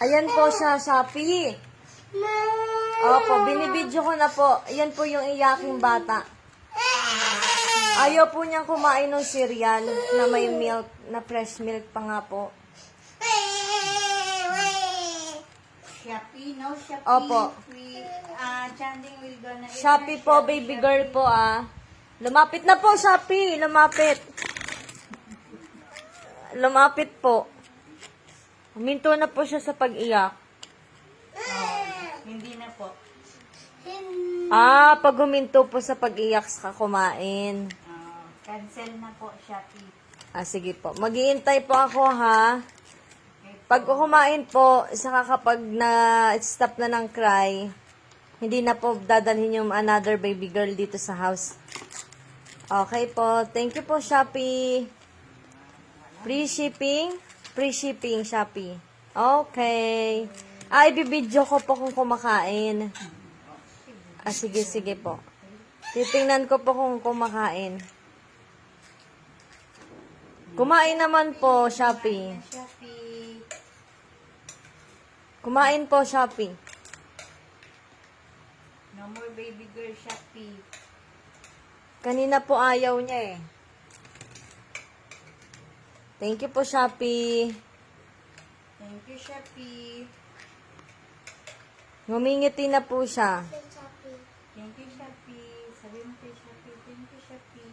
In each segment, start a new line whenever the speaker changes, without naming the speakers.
Ayan po siya, Shopee. Opo, binibidyo ko na po. Ayan po yung iyaking bata. Ayaw po niyang kumain ng cereal na may milk, na fresh milk pa nga po.
Shopee, no? Shopee.
Opo.
Chanding will gonna eat
Shopee
na
po, baby girl po Lumapit na po, Shopee. Lumapit. Lumapit po. Huminto na po siya sa pag-iyak.
Hindi na po.
Pag huminto po sa pag-iyak, saka kumain.
Cancel na po, Shopee.
Sige po. Mag-iintay po ako, ha? Pag kumain po, saka kapag na-stop na ng cry, hindi na po dadalhin yung another baby girl dito sa house. Okay po. Thank you po, Shopee. Free shipping? Free shipping, Shopee. Okay. Ibibidyo ko po kung kumakain. Sige po. Titingnan ko po kung kumakain. Kumain naman po, Shopee.
Shopee.
Kumain po, Shopee.
No more baby girl, Shopee.
Kanina po ayaw niya Thank you po, Shopee.
Thank you, Shopee.
Ngumingiti na po siya.
Thank you, Shopee. Sabi mo kay Shopee, thank you, Shopee.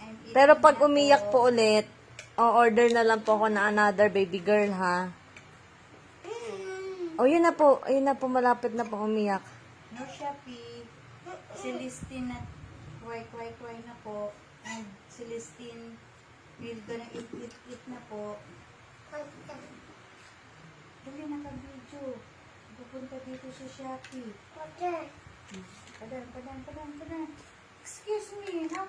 I'm eating
Pero pag
na
umiyak
po.
po ulit, order na lang po ako na another baby girl, ha? Yun na po. Ayun na po, malapit na po umiyak.
No, Shopee. Celestine na kway na po. And Celestine will gonna eat na po. Dali naka-video. Pupunta dito sa Shopee. Padan. Excuse me.